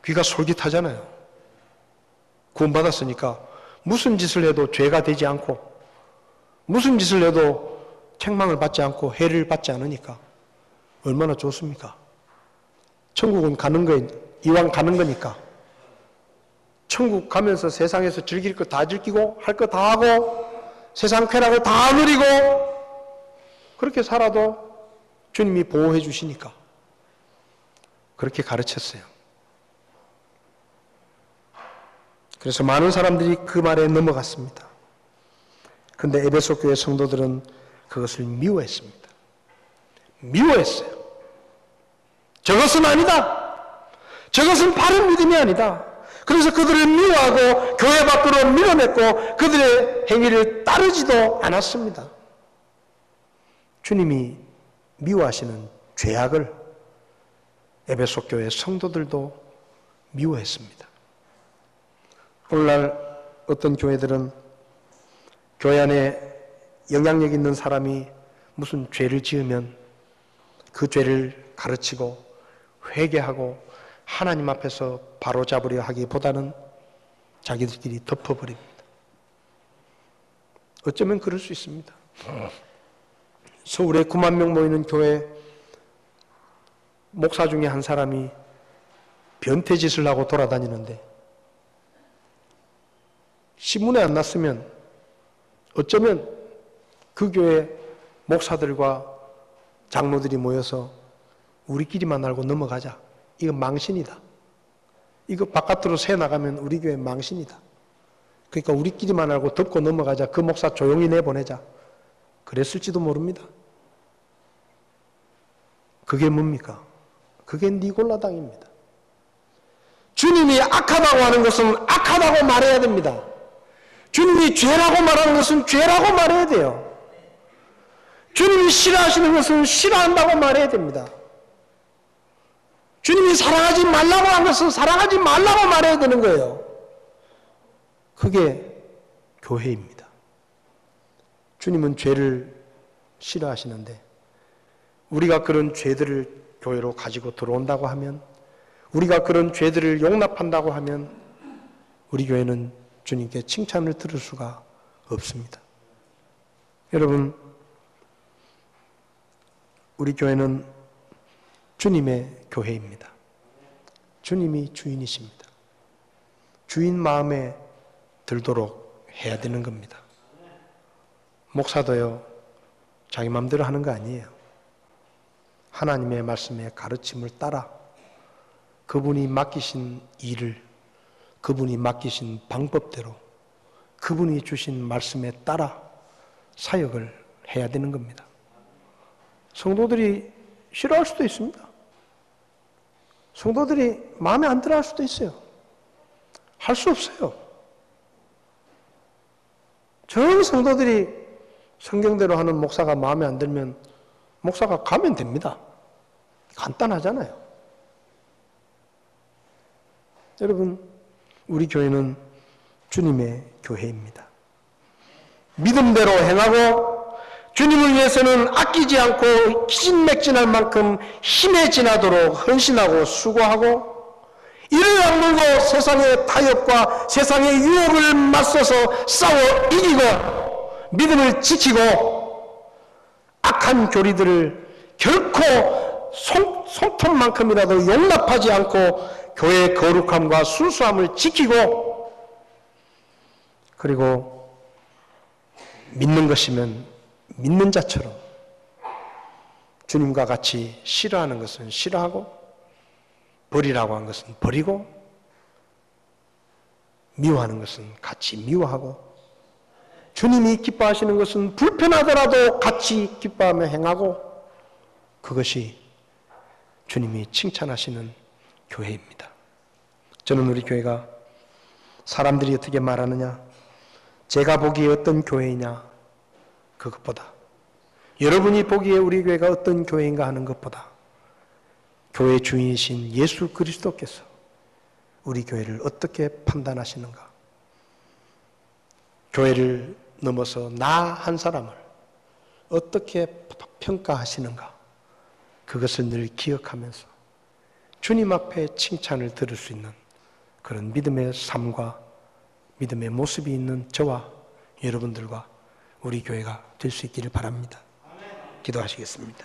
귀가 솔깃하잖아요. 구원받았으니까 무슨 짓을 해도 죄가 되지 않고, 무슨 짓을 해도 책망을 받지 않고 해를 받지 않으니까 얼마나 좋습니까? 천국은 가는 거예요. 이왕 가는 거니까. 천국 가면서 세상에서 즐길 거 다 즐기고 할 거 다 하고 세상 쾌락을 다 누리고 그렇게 살아도 주님이 보호해 주시니까 그렇게 가르쳤어요. 그래서 많은 사람들이 그 말에 넘어갔습니다. 그런데 에베소 교회 성도들은 그것을 미워했습니다. 미워했어요. 저것은 아니다. 저것은 바른 믿음이 아니다. 그래서 그들을 미워하고 교회 밖으로 밀어냈고 그들의 행위를 따르지도 않았습니다. 주님이 미워하시는 죄악을 에베소 교회 성도들도 미워했습니다. 오늘날 어떤 교회들은 교회 안에 영향력 있는 사람이 무슨 죄를 지으면 그 죄를 가르치고 회개하고 하나님 앞에서 바로잡으려 하기보다는 자기들끼리 덮어버립니다. 어쩌면 그럴 수 있습니다. 서울에 9만 명 모이는 교회 목사 중에 한 사람이 변태짓을 하고 돌아다니는데 신문에 안 났으면 어쩌면 그 교회 목사들과 장로들이 모여서 우리끼리만 알고 넘어가자. 이거 망신이다. 이거 바깥으로 새 나가면 우리 교회 망신이다. 그러니까 우리끼리만 알고 덮고 넘어가자. 그 목사 조용히 내보내자. 그랬을지도 모릅니다. 그게 뭡니까? 그게 니골라당입니다. 주님이 악하다고 하는 것은 악하다고 말해야 됩니다. 주님이 죄라고 말하는 것은 죄라고 말해야 돼요. 주님이 싫어하시는 것은 싫어한다고 말해야 됩니다. 주님이 사랑하지 말라고 한 것은 사랑하지 말라고 말해야 되는 거예요. 그게 교회입니다. 주님은 죄를 싫어하시는데 우리가 그런 죄들을 교회로 가지고 들어온다고 하면, 우리가 그런 죄들을 용납한다고 하면 우리 교회는 주님께 칭찬을 들을 수가 없습니다. 여러분, 우리 교회는 주님의 교회입니다. 주님이 주인이십니다. 주인 마음에 들도록 해야 되는 겁니다. 목사도요, 자기 마음대로 하는 거 아니에요. 하나님의 말씀에 가르침을 따라 그분이 맡기신 일을 그분이 맡기신 방법대로 그분이 주신 말씀에 따라 사역을 해야 되는 겁니다. 성도들이 싫어할 수도 있습니다. 성도들이 마음에 안 들어 할 수도 있어요. 할 수 없어요. 전 성도들이 성경대로 하는 목사가 마음에 안 들면 목사가 가면 됩니다. 간단하잖아요. 여러분, 우리 교회는 주님의 교회입니다. 믿음대로 행하고 주님을 위해서는 아끼지 않고 기진맥진할 만큼 힘에 지나도록 헌신하고 수고하고 이를 악물고 세상의 타협과 세상의 유혹을 맞서서 싸워 이기고 믿음을 지키고 악한 교리들을 결코 손톱만큼이라도 용납하지 않고 교회의 거룩함과 순수함을 지키고 그리고 믿는 것이면 믿는 자처럼 주님과 같이 싫어하는 것은 싫어하고, 버리라고 한 것은 버리고, 미워하는 것은 같이 미워하고, 주님이 기뻐하시는 것은 불편하더라도 같이 기뻐하며 행하고, 그것이 주님이 칭찬하시는 교회입니다. 저는 우리 교회가 사람들이 어떻게 말하느냐, 제가 보기에 어떤 교회이냐, 그것보다, 여러분이 보기에 우리 교회가 어떤 교회인가 하는 것보다, 교회 주인이신 예수 그리스도께서 우리 교회를 어떻게 판단하시는가, 교회를 넘어서 나 한 사람을 어떻게 평가하시는가, 그것을 늘 기억하면서 주님 앞에 칭찬을 들을 수 있는 그런 믿음의 삶과 믿음의 모습이 있는 저와 여러분들과 우리 교회가 될 수 있기를 바랍니다. 기도하시겠습니다.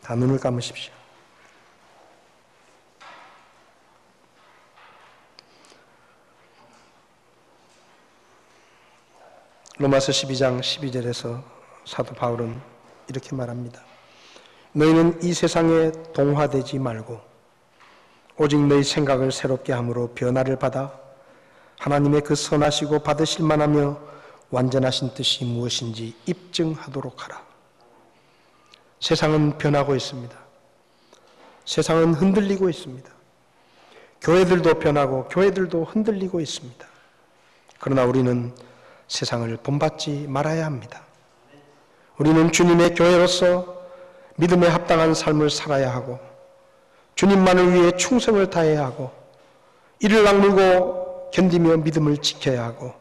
다 눈을 감으십시오. 로마서 12장 12절에서 사도 바울은 이렇게 말합니다. 너희는 이 세상에 동화되지 말고 오직 너희 생각을 새롭게 함으로 변화를 받아 하나님의 그 선하시고 받으실 만하며 완전하신 뜻이 무엇인지 입증하도록 하라. 세상은 변하고 있습니다. 세상은 흔들리고 있습니다. 교회들도 변하고 교회들도 흔들리고 있습니다. 그러나 우리는 세상을 본받지 말아야 합니다. 우리는 주님의 교회로서 믿음에 합당한 삶을 살아야 하고 주님만을 위해 충성을 다해야 하고 이를 악물고 견디며 믿음을 지켜야 하고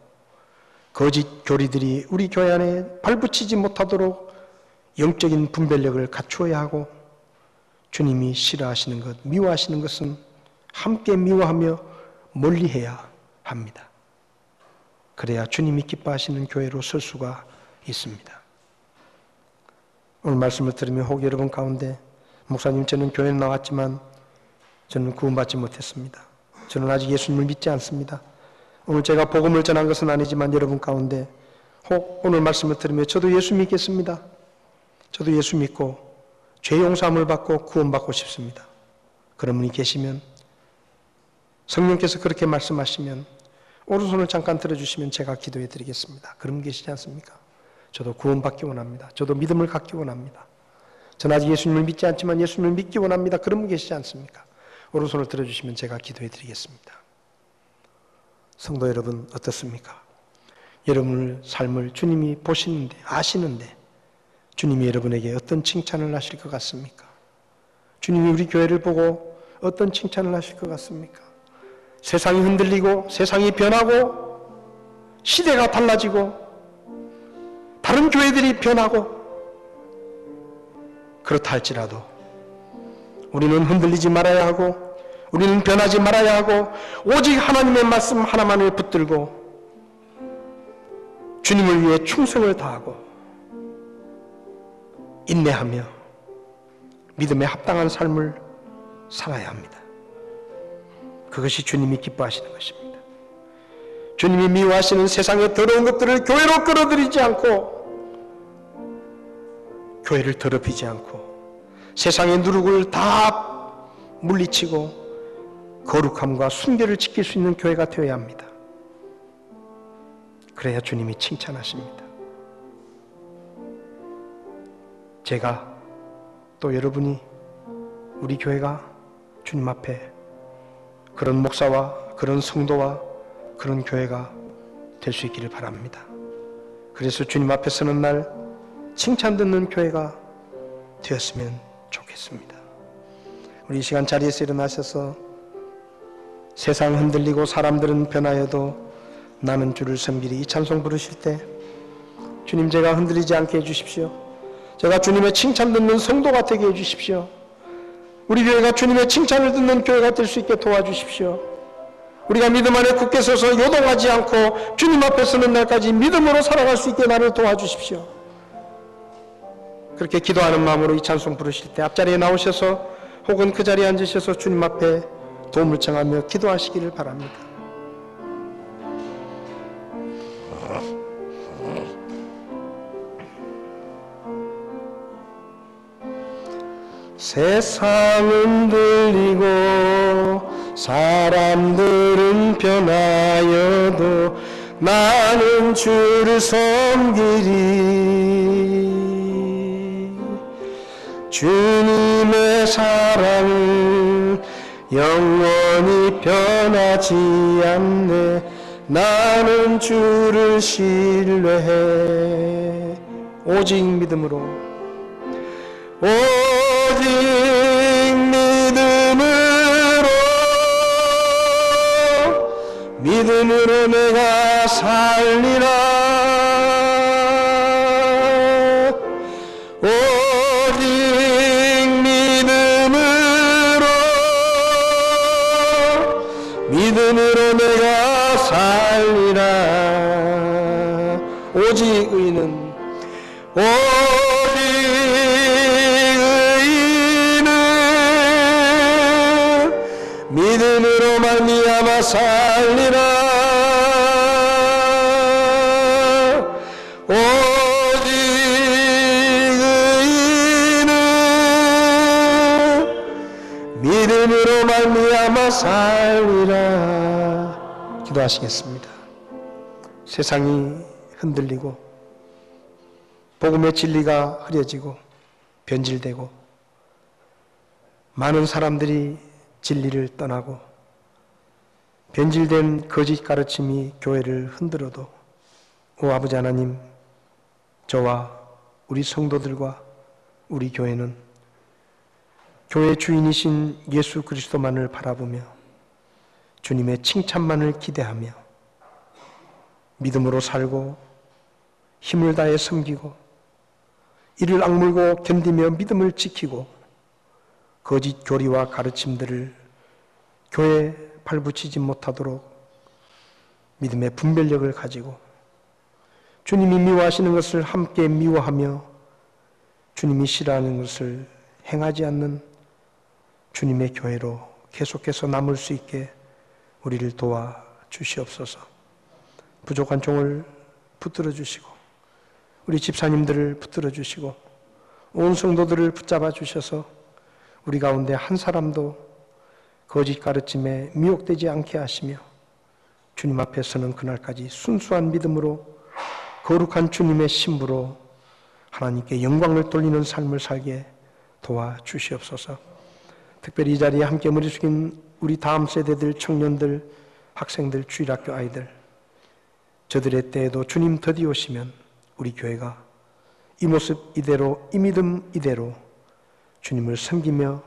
거짓 교리들이 우리 교회 안에 발붙이지 못하도록 영적인 분별력을 갖추어야 하고 주님이 싫어하시는 것, 미워하시는 것은 함께 미워하며 멀리해야 합니다. 그래야 주님이 기뻐하시는 교회로 설 수가 있습니다. 오늘 말씀을 들으며 혹 여러분 가운데 목사님 저는 교회에 나왔지만 저는 구원받지 못했습니다. 저는 아직 예수님을 믿지 않습니다. 오늘 제가 복음을 전한 것은 아니지만 여러분 가운데 혹 오늘 말씀을 들으며 저도 예수 믿겠습니다. 저도 예수 믿고 죄 용서함을 받고 구원받고 싶습니다. 그런 분이 계시면 성령께서 그렇게 말씀하시면 오른손을 잠깐 들어주시면 제가 기도해 드리겠습니다. 그런 분 계시지 않습니까? 저도 구원받기 원합니다. 저도 믿음을 갖기 원합니다. 저는 아직 예수님을 믿지 않지만 예수님을 믿기 원합니다. 그런 분 계시지 않습니까? 오른손을 들어주시면 제가 기도해 드리겠습니다. 성도 여러분 어떻습니까? 여러분의 삶을 주님이 보시는데 아시는데 주님이 여러분에게 어떤 칭찬을 하실 것 같습니까? 주님이 우리 교회를 보고 어떤 칭찬을 하실 것 같습니까? 세상이 흔들리고 세상이 변하고 시대가 달라지고 다른 교회들이 변하고 그렇다 할지라도 우리는 흔들리지 말아야 하고 우리는 변하지 말아야 하고 오직 하나님의 말씀 하나만을 붙들고 주님을 위해 충성을 다하고 인내하며 믿음에 합당한 삶을 살아야 합니다. 그것이 주님이 기뻐하시는 것입니다. 주님이 미워하시는 세상의 더러운 것들을 교회로 끌어들이지 않고 교회를 더럽히지 않고 세상의 누룩을 다 물리치고 거룩함과 순결을 지킬 수 있는 교회가 되어야 합니다. 그래야 주님이 칭찬하십니다. 제가 또 여러분이 우리 교회가 주님 앞에 그런 목사와 그런 성도와 그런 교회가 될 수 있기를 바랍니다. 그래서 주님 앞에 서는 날 칭찬 듣는 교회가 되었으면 좋겠습니다. 우리 이 시간 자리에서 일어나셔서 세상 흔들리고 사람들은 변하여도 나는 주를 섬기리 이 찬송 부르실 때 주님 제가 흔들리지 않게 해주십시오. 제가 주님의 칭찬 듣는 성도가 되게 해주십시오. 우리 교회가 주님의 칭찬을 듣는 교회가 될 수 있게 도와주십시오. 우리가 믿음 안에 굳게 서서 요동하지 않고 주님 앞에 서는 날까지 믿음으로 살아갈 수 있게 나를 도와주십시오. 그렇게 기도하는 마음으로 이 찬송 부르실 때 앞자리에 나오셔서 혹은 그 자리에 앉으셔서 주님 앞에 도움을 청하며 기도하시기를 바랍니다. 세상은 들리고 사람들은 변하여도 나는 주를 섬기리. 주님의 사랑은 영원히 변하지 않네. 나는 주를 신뢰해. 오직 믿음으로, 오직 믿음으로 내가 살리라. 오직 믿음으로 내가 살리라. 오직 의인은, 오직 의인은 믿음으로 말미암아 살리라. 오직 의인은 믿음으로 말미암아 살리라. 기도하시겠습니다. 세상이 흔들리고 복음의 진리가 흐려지고 변질되고 많은 사람들이 진리를 떠나고 변질된 거짓 가르침이 교회를 흔들어도, 오 아버지 하나님, 저와 우리 성도들과 우리 교회는 교회 주인이신 예수 그리스도만을 바라보며 주님의 칭찬만을 기대하며 믿음으로 살고 힘을 다해 섬기고 이를 악물고 견디며 믿음을 지키고 거짓 교리와 가르침들을 교회에 발붙이지 못하도록 믿음의 분별력을 가지고 주님이 미워하시는 것을 함께 미워하며 주님이 싫어하는 것을 행하지 않는 주님의 교회로 계속해서 남을 수 있게 우리를 도와주시옵소서. 부족한 종을 붙들어 주시고 우리 집사님들을 붙들어 주시고 온 성도들을 붙잡아 주셔서 우리 가운데 한 사람도 거짓 가르침에 미혹되지 않게 하시며 주님 앞에 서는 그날까지 순수한 믿음으로 거룩한 주님의 신부로 하나님께 영광을 돌리는 삶을 살게 도와주시옵소서. 특별히 이 자리에 함께 머리 숙인 우리 다음 세대들, 청년들, 학생들, 주일학교 아이들, 저들의 때에도 주님 더디 오시면 우리 교회가 이 모습 이대로, 이 믿음 이대로 주님을 섬기며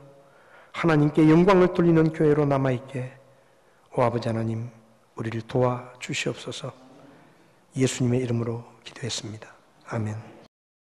하나님께 영광을 돌리는 교회로 남아있게 오 아버지 하나님, 우리를 도와주시옵소서. 예수님의 이름으로 기도했습니다. 아멘.